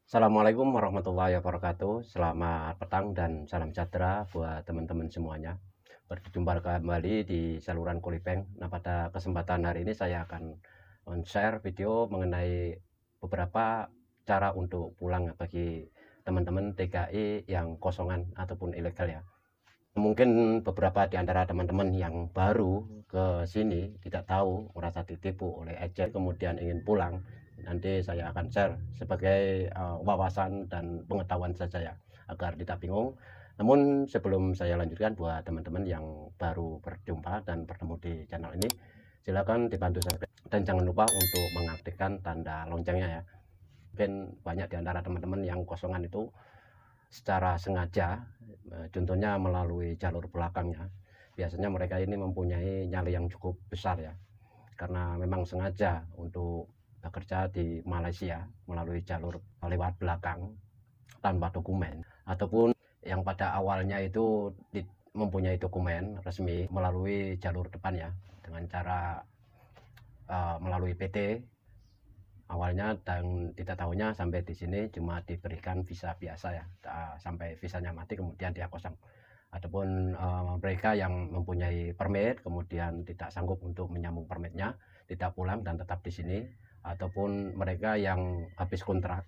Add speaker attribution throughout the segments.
Speaker 1: Assalamualaikum warahmatullahi wabarakatuh. Selamat petang dan salam sejahtera buat teman-teman semuanya. Berjumpa kembali di saluran Kulipeng. Nah, pada kesempatan hari ini saya akan share video mengenai beberapa cara untuk pulang bagi teman-teman TKI yang kosongan ataupun ilegal ya. Mungkin beberapa di antara teman-teman yang baru ke sini tidak tahu, merasa ditipu oleh agent kemudian ingin pulang. Nanti saya akan share sebagai wawasan dan pengetahuan saja ya, agar tidak bingung. Namun sebelum saya lanjutkan, buat teman-teman yang baru berjumpa dan bertemu di channel ini, silakan dibantu subscribe dan jangan lupa untuk mengaktifkan tanda loncengnya ya. Mungkin banyak di antara teman-teman yang kosongan itu secara sengaja, contohnya melalui jalur belakangnya. Biasanya mereka ini mempunyai nyali yang cukup besar ya, karena memang sengaja untuk bekerja di Malaysia melalui jalur lewat belakang tanpa dokumen, ataupun yang pada awalnya itu mempunyai dokumen resmi melalui jalur depan ya, dengan cara melalui PT awalnya, dan tidak tahunya sampai di sini cuma diberikan visa biasa ya, sampai visanya mati kemudian dia kosong. Ataupun mereka yang mempunyai permit kemudian tidak sanggup untuk menyambung permitnya, tidak pulang dan tetap di sini. Ataupun mereka yang habis kontrak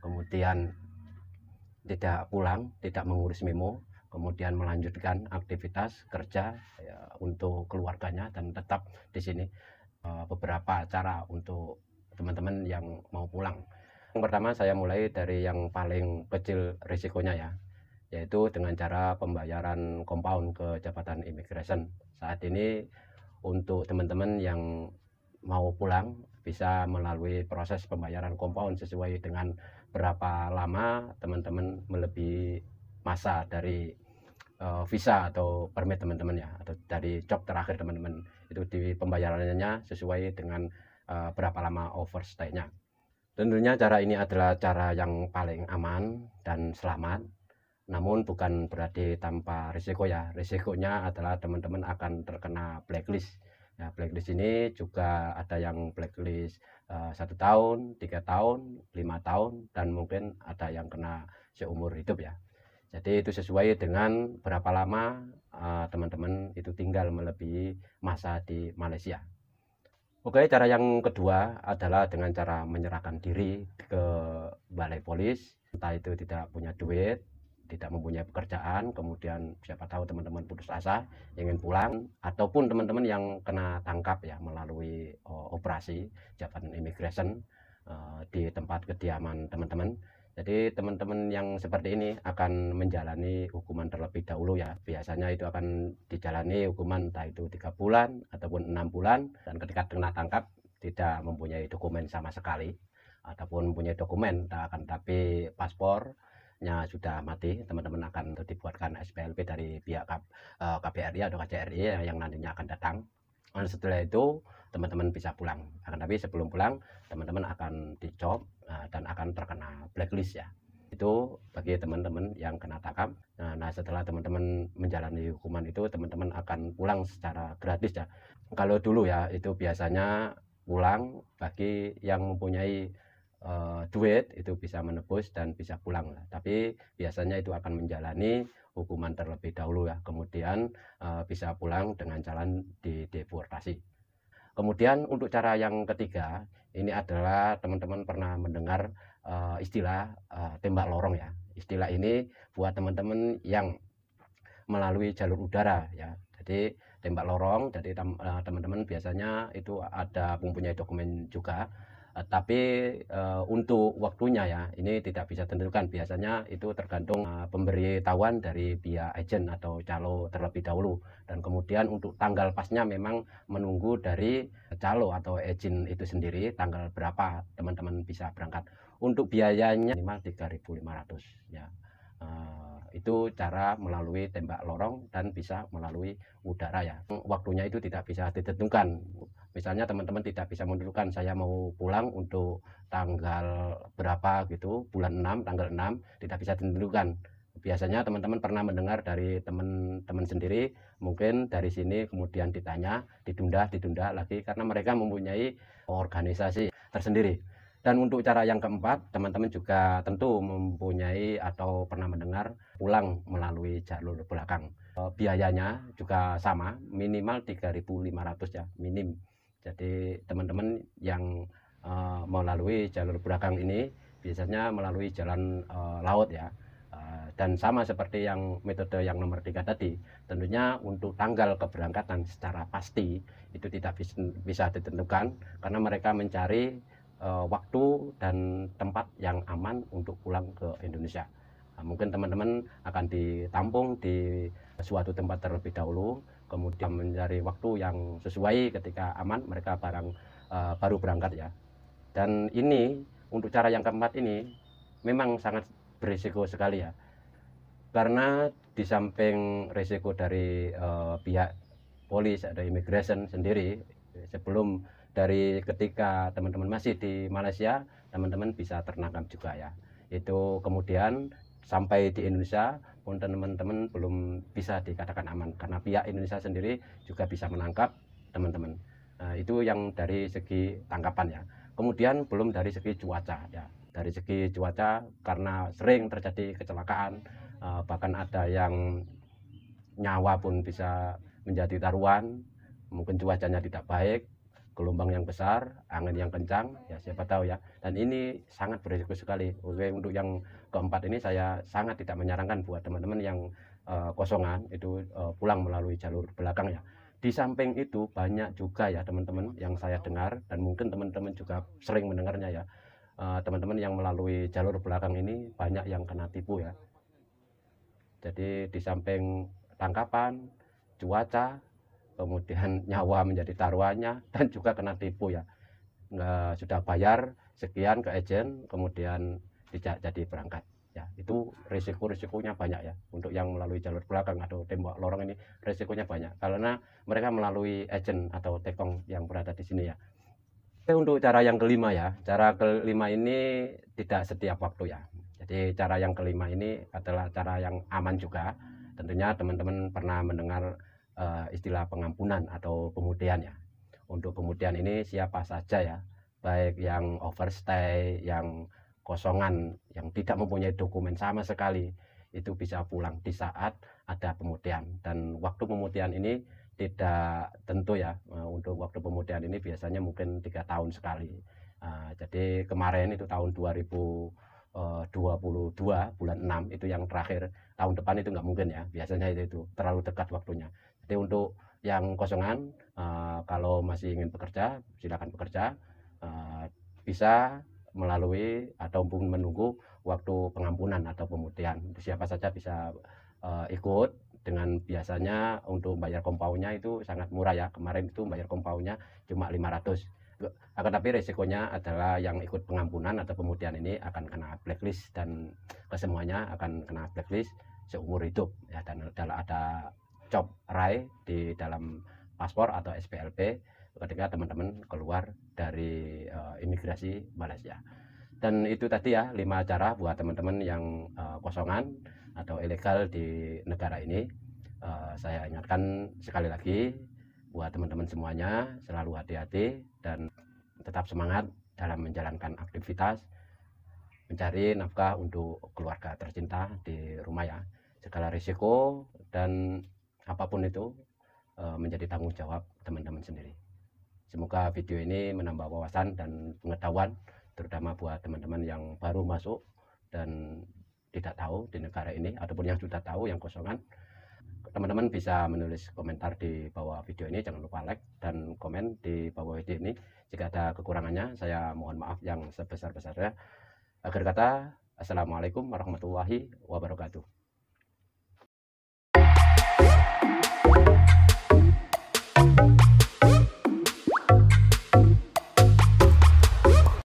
Speaker 1: kemudian tidak pulang, tidak mengurus memo, kemudian melanjutkan aktivitas kerja ya, untuk keluarganya dan tetap di sini. Beberapa cara untuk teman-teman yang mau pulang. Yang pertama, saya mulai dari yang paling kecil risikonya ya, yaitu dengan cara pembayaran compound ke Jabatan Imigrasi. Saat ini untuk teman-teman yang mau pulang bisa melalui proses pembayaran compound sesuai dengan berapa lama teman-teman melebihi masa dari visa atau permit teman-teman ya, atau dari job terakhir teman-teman. Itu di pembayarannya sesuai dengan berapa lama overstay-nya. Tentunya cara ini adalah cara yang paling aman dan selamat, namun bukan berarti tanpa risiko ya. Risikonya adalah teman-teman akan terkena blacklist ya. Blacklist ini juga ada yang blacklist 1 tahun, 3 tahun, 5 tahun, dan mungkin ada yang kena seumur hidup ya. Jadi itu sesuai dengan berapa lama teman-teman itu tinggal melebihi masa di Malaysia. Oke, cara yang kedua adalah dengan cara menyerahkan diri ke balai polis. Entah itu tidak punya duit, tidak mempunyai pekerjaan, kemudian siapa tahu teman-teman putus asa ingin pulang, ataupun teman-teman yang kena tangkap ya melalui operasi Jabatan Imigrasi di tempat kediaman teman-teman. Jadi teman-teman yang seperti ini akan menjalani hukuman terlebih dahulu ya. Biasanya itu akan dijalani hukuman entah itu 3 bulan ataupun 6 bulan. Dan ketika kena tangkap tidak mempunyai dokumen sama sekali, ataupun mempunyai dokumen akan tapi paspornya sudah mati, teman-teman akan dibuatkan SPLP dari pihak KBRI atau KJRI yang nantinya akan datang. Dan setelah itu teman-teman bisa pulang. Akan tapi sebelum pulang teman-teman akan dicop dan akan terkena blacklist ya. Itu bagi teman-teman yang kena tangkap. Nah, setelah teman-teman menjalani hukuman itu, teman-teman akan pulang secara gratis ya. Kalau dulu ya itu biasanya pulang bagi yang mempunyai duit itu bisa menebus dan bisa pulang. Tapi biasanya itu akan menjalani hukuman terlebih dahulu ya, kemudian bisa pulang dengan jalan dideportasi. Kemudian untuk cara yang ketiga, ini adalah teman-teman pernah mendengar istilah tembak lorong ya. Istilah ini buat teman-teman yang melalui jalur udara ya. Jadi tembak lorong, jadi teman-teman biasanya itu ada mempunyai dokumen juga. Tapi untuk waktunya ya ini tidak bisa tentukan, biasanya itu tergantung pemberitahuan dari pihak agen atau calo terlebih dahulu, dan kemudian untuk tanggal pasnya memang menunggu dari calo atau agen itu sendiri tanggal berapa teman-teman bisa berangkat. Untuk biayanya minimal 3.500 ya. Itu cara melalui tembak lorong dan bisa melalui udara ya. Waktunya itu tidak bisa ditentukan. Misalnya teman-teman tidak bisa menentukan saya mau pulang untuk tanggal berapa gitu, bulan 6, tanggal 6, tidak bisa ditentukan. Biasanya teman-teman pernah mendengar dari teman-teman sendiri, mungkin dari sini kemudian ditanya, ditunda lagi karena mereka mempunyai organisasi tersendiri. Dan untuk cara yang keempat, teman-teman juga tentu mempunyai atau pernah mendengar pulang melalui jalur belakang. Biayanya juga sama, minimal 3.500 ya, minim. Jadi teman-teman yang melalui jalur belakang ini biasanya melalui jalan laut ya. Dan sama seperti yang metode yang nomor 3 tadi, tentunya untuk tanggal keberangkatan secara pasti itu tidak bisa ditentukan karena mereka mencari waktu dan tempat yang aman untuk pulang ke Indonesia. Mungkin teman-teman akan ditampung di suatu tempat terlebih dahulu, kemudian mencari waktu yang sesuai ketika aman mereka baru berangkat ya. Dan ini untuk cara yang keempat ini memang sangat berisiko sekali ya. Karena di samping risiko dari pihak polis atau immigration sendiri, sebelum dari ketika teman-teman masih di Malaysia, teman-teman bisa tertangkap juga ya. Itu kemudian sampai di Indonesia pun teman-teman belum bisa dikatakan aman karena pihak Indonesia sendiri juga bisa menangkap teman-teman. Itu yang dari segi tangkapan ya. Kemudian belum dari segi cuaca ya. Dari segi cuaca karena sering terjadi kecelakaan, bahkan ada yang nyawa pun bisa menjadi taruhan, mungkin cuacanya tidak baik, gelombang yang besar, angin yang kencang, ya siapa tahu ya. Dan ini sangat berisiko sekali. Oke, untuk yang keempat ini saya sangat tidak menyarankan buat teman-teman yang kosongan itu pulang melalui jalur belakang ya. Di samping itu banyak juga ya teman-teman yang saya dengar dan mungkin teman-teman juga sering mendengarnya ya. Teman-teman yang melalui jalur belakang ini banyak yang kena tipu ya. Jadi di samping tangkapan, cuaca, kemudian nyawa menjadi taruhannya dan juga kena tipu ya. Sudah bayar sekian ke agen, kemudian tidak jadi berangkat. Ya, itu risikonya banyak ya. Untuk yang melalui jalur belakang atau tembok lorong ini risikonya banyak karena mereka melalui agen atau tekong yang berada di sini ya. Untuk cara yang kelima ya, cara kelima ini tidak setiap waktu ya. Jadi cara yang kelima ini adalah cara yang aman juga. Tentunya teman-teman pernah mendengar istilah pengampunan atau pemudian ya. Untuk pemudian ini siapa saja ya, baik yang overstay, yang kosongan, yang tidak mempunyai dokumen sama sekali, itu bisa pulang di saat ada pemudian. Dan waktu pemudian ini tidak tentu ya, untuk waktu pemudian ini biasanya mungkin 3 tahun sekali. Jadi kemarin itu tahun 2022 bulan 6 itu yang terakhir, tahun depan itu nggak mungkin ya, biasanya itu terlalu dekat waktunya. Jadi untuk yang kosongan, kalau masih ingin bekerja silakan bekerja, bisa melalui ataupun menunggu waktu pengampunan atau pemudian. Siapa saja bisa ikut. Dengan biasanya untuk bayar kompaunya itu sangat murah ya. Kemarin itu bayar kompaunya cuma 500. Akan tapi resikonya adalah yang ikut pengampunan atau pemudian ini akan kena blacklist dan kesemuanya akan kena blacklist seumur hidup ya. Dan ada cop rai di dalam paspor atau SPLP ketika teman-teman keluar dari imigrasi Malaysia. Dan itu tadi ya 5 cara buat teman-teman yang kosongan atau ilegal di negara ini. Saya ingatkan sekali lagi buat teman-teman semuanya selalu hati-hati dan tetap semangat dalam menjalankan aktivitas mencari nafkah untuk keluarga tercinta di rumah ya. Segala risiko dan apapun itu menjadi tanggung jawab teman-teman sendiri. Semoga video ini menambah wawasan dan pengetahuan terutama buat teman-teman yang baru masuk dan tidak tahu di negara ini ataupun yang sudah tahu yang kosongan. Teman-teman bisa menulis komentar di bawah video ini, jangan lupa like dan komen di bawah video ini. Jika ada kekurangannya saya mohon maaf yang sebesar-besarnya. Akhir kata, assalamualaikum warahmatullahi wabarakatuh.